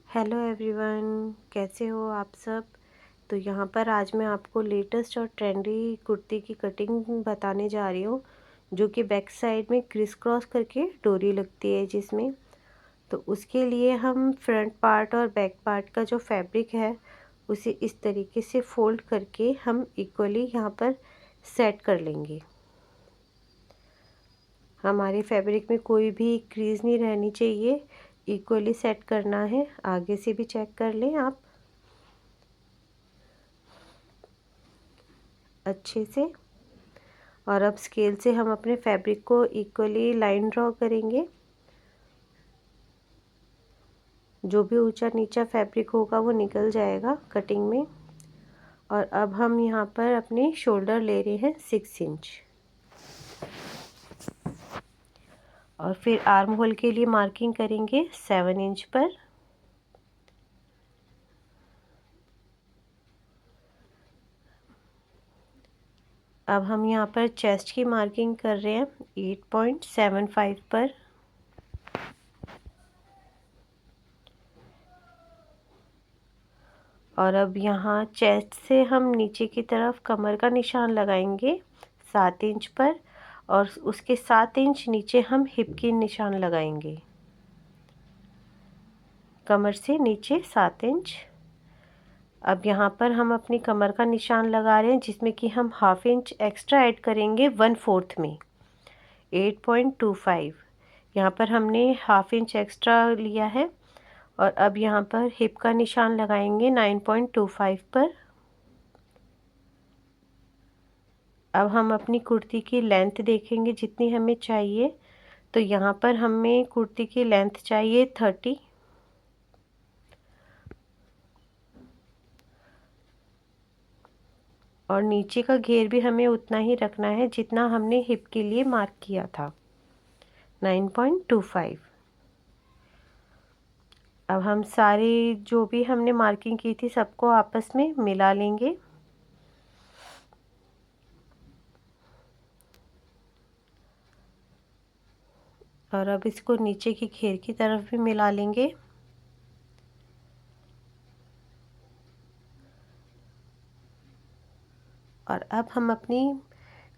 Hello everyone, कैसे हो आप सब। तो यहाँ पर आज मैं आपको लेटेस्ट और ट्रेंडी कुर्ती की कटिंग बताने जा रही हूँ, जो कि बैक साइड में क्रिस क्रॉस करके डोरी लगती है जिसमें। तो उसके लिए हम फ्रंट पार्ट और बैक पार्ट का जो फैब्रिक है उसे इस तरीके से फोल्ड करके हम इक्वली यहाँ पर सेट कर लेंगे। हमारे फैब्रिक में कोई भी क्रीज नहीं रहनी चाहिए, इक्वली सेट करना है। आगे से भी चेक कर लें आप अच्छे से। और अब स्केल से हम अपने फैब्रिक को इक्वली लाइन ड्रॉ करेंगे। जो भी ऊंचा नीचा फैब्रिक होगा वो निकल जाएगा कटिंग में। और अब हम यहाँ पर अपने शोल्डर ले रहे हैं 6 इंच। और फिर आर्म होल के लिए मार्किंग करेंगे 7 इंच पर। अब हम यहाँ पर चेस्ट की मार्किंग कर रहे हैं 8.75 पर। और अब यहाँ चेस्ट से हम नीचे की तरफ कमर का निशान लगाएंगे 7 इंच पर। और उसके 7 इंच नीचे हम हिप की निशान लगाएंगे, कमर से नीचे 7 इंच। अब यहाँ पर हम अपनी कमर का निशान लगा रहे हैं, जिसमें कि हम हाफ इंच एक्स्ट्रा ऐड करेंगे 1/4 में 8.25। यहाँ पर हमने हाफ इंच एक्स्ट्रा लिया है। और अब यहाँ पर हिप का निशान लगाएंगे 9.25 पर। अब हम अपनी कुर्ती की लेंथ देखेंगे जितनी हमें चाहिए। तो यहाँ पर हमें कुर्ती की लेंथ चाहिए 30। और नीचे का घेर भी हमें उतना ही रखना है जितना हमने हिप के लिए मार्क किया था 9.25। अब हम सारे जो भी हमने मार्किंग की थी सबको आपस में मिला लेंगे। और अब इसको नीचे की घेर की तरफ भी मिला लेंगे। और अब हम अपनी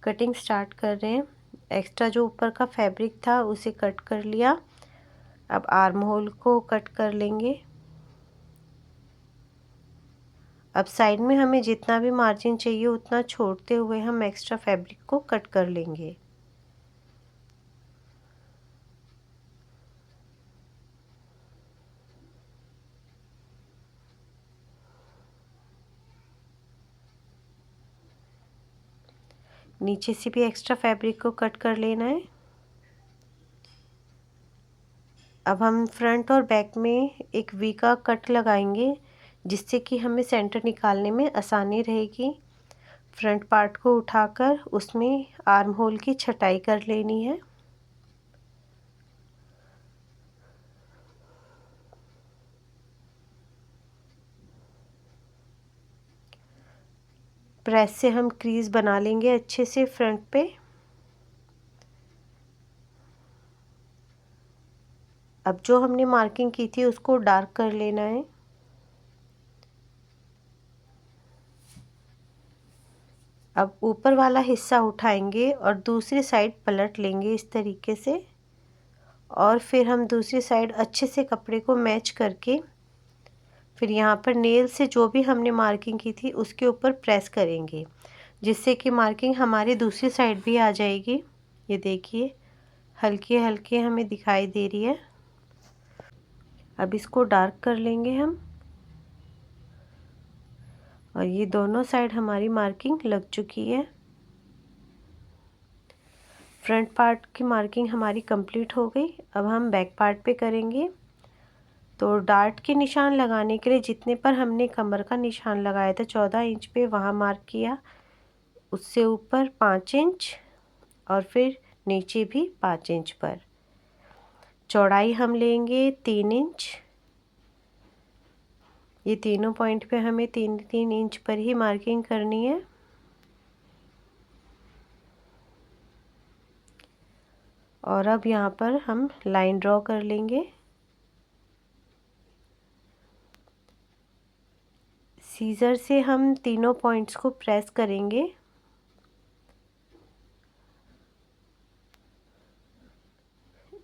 कटिंग स्टार्ट कर रहे हैं। एक्स्ट्रा जो ऊपर का फैब्रिक था उसे कट कर लिया। अब आर्म होल को कट कर लेंगे। अब साइड में हमें जितना भी मार्जिन चाहिए उतना छोड़ते हुए हम एक्स्ट्रा फैब्रिक को कट कर लेंगे। नीचे से भी एक्स्ट्रा फैब्रिक को कट कर लेना है। अब हम फ्रंट और बैक में एक वी का कट लगाएंगे, जिससे कि हमें सेंटर निकालने में आसानी रहेगी। फ्रंट पार्ट को उठाकर उसमें आर्म होल की छटाई कर लेनी है। प्रेस से हम क्रीज बना लेंगे अच्छे से फ्रंट पे। अब जो हमने मार्किंग की थी उसको डार्क कर लेना है। अब ऊपर वाला हिस्सा उठाएंगे और दूसरी साइड पलट लेंगे इस तरीके से। और फिर हम दूसरी साइड अच्छे से कपड़े को मैच करके फिर यहाँ पर नेल से जो भी हमने मार्किंग की थी उसके ऊपर प्रेस करेंगे, जिससे कि मार्किंग हमारी दूसरी साइड भी आ जाएगी। ये देखिए हल्के हल्के हमें दिखाई दे रही है। अब इसको डार्क कर लेंगे हम। और ये दोनों साइड हमारी मार्किंग लग चुकी है। फ्रंट पार्ट की मार्किंग हमारी कंप्लीट हो गई। अब हम बैक पार्ट पे करेंगे। तो डार्ट के निशान लगाने के लिए जितने पर हमने कमर का निशान लगाया था 14 इंच पे, वहाँ मार्क किया। उससे ऊपर 5 इंच और फिर नीचे भी 5 इंच पर। चौड़ाई हम लेंगे 3 इंच। ये तीनों पॉइंट पे हमें 3-3 इंच पर ही मार्किंग करनी है। और अब यहाँ पर हम लाइन ड्रॉ कर लेंगे। सीज़र से हम तीनों पॉइंट्स को प्रेस करेंगे।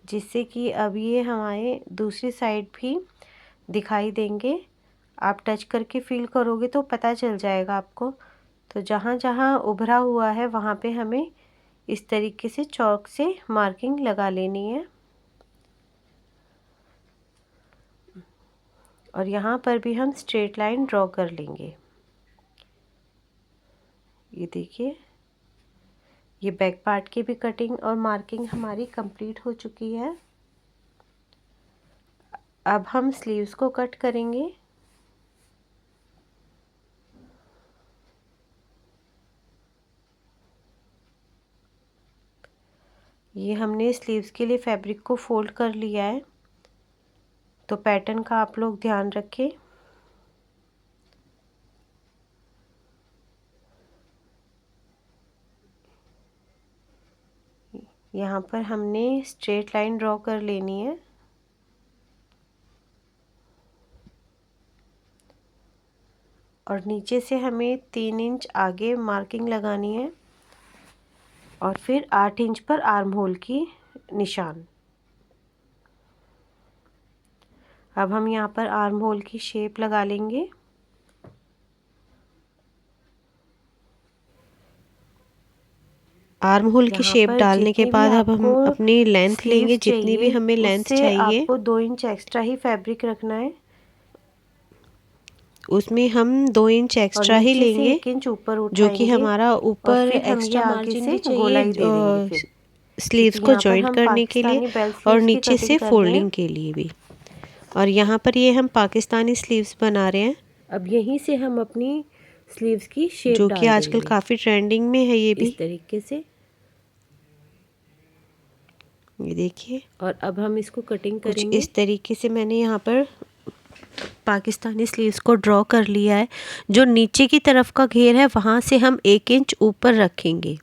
जिससे कि अब ये हमारे दूसरी साइड भी दिखाई देंगे। आप टच करके फील करोगे तो पता चल जाएगा आपको। तो जहाँ जहाँ उभरा हुआ है वहाँ पे हमें इस तरीके से चॉक से मार्किंग लगा लेनी है। और यहाँ पर भी हम स्ट्रेट लाइन ड्रॉ कर लेंगे। ये देखिए, ये बैक पार्ट की भी कटिंग और मार्किंग हमारी कंप्लीट हो चुकी है। अब हम स्लीव्स को कट करेंगे। ये हमने स्लीव्स के लिए फैब्रिक को फोल्ड कर लिया है, तो पैटर्न का आप लोग ध्यान रखें। यहाँ पर हमने स्ट्रेट लाइन ड्रॉ कर लेनी है। और नीचे से हमें 3 इंच आगे मार्किंग लगानी है और फिर 8 इंच पर आर्म होल की निशान। अब हम यहाँ पर आर्म होल की शेप लगा लेंगे। आर्म होल की शेप डालने के बाद अब हम अपनी लेंथ लेंगे, जितनी भी हमें लेंथ चाहिए। आपको 2 इंच एक्स्ट्रा ही फैब्रिक रखना है। उसमें हम 2 इंच एक्स्ट्रा ही लेंगे, 1 इंच ऊपर उठाएंगे, जो कि हमारा ऊपर एक्स्ट्रा मार्जिन भी चाहिए स्लीव्स को जॉइंट करने के लिए और नीचे से फोल्डिंग के लिए भी। और यहाँ पर ये हम पाकिस्तानी स्लीव्स बना रहे हैं। अब यहीं से हम अपनी स्लीव्स की शेप जो कि आजकल काफ़ी ट्रेंडिंग में है, ये भी इस तरीके से। ये देखिए, और अब हम इसको कटिंग करेंगे। इस तरीके से मैंने यहाँ पर पाकिस्तानी स्लीव्स को ड्रॉ कर लिया है। जो नीचे की तरफ का घेर है वहाँ से हम 1 इंच ऊपर रखेंगे।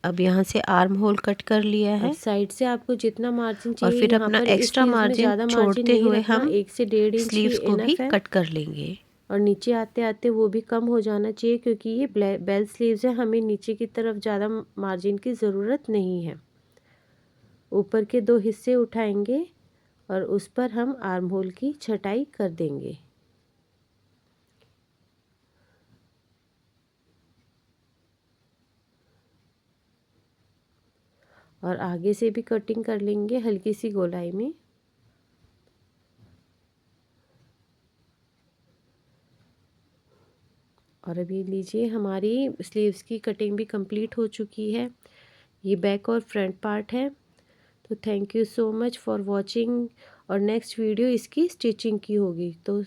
अब यहाँ से आर्म होल कट कर लिया है। साइड से आपको जितना मार्जिन चाहिए और फिर अपना एक्स्ट्रा मार्जिन छोड़ते हुए हम 1 से 1.5 इंच स्लीव्स को भी कट कर लेंगे। और नीचे आते आते वो भी कम हो जाना चाहिए, क्योंकि ये बेल स्लीव्स है, हमें नीचे की तरफ ज़्यादा मार्जिन की ज़रूरत नहीं है। ऊपर के 2 हिस्से उठाएंगे और उस पर हम आर्म होल की छटाई कर देंगे। और आगे से भी कटिंग कर लेंगे हल्की सी गोलाई में। और अभी लीजिए, हमारी स्लीव्स की कटिंग भी कंप्लीट हो चुकी है। ये बैक और फ्रंट पार्ट है। तो thank you so much for watching. और नेक्स्ट वीडियो इसकी स्टिचिंग की होगी। तो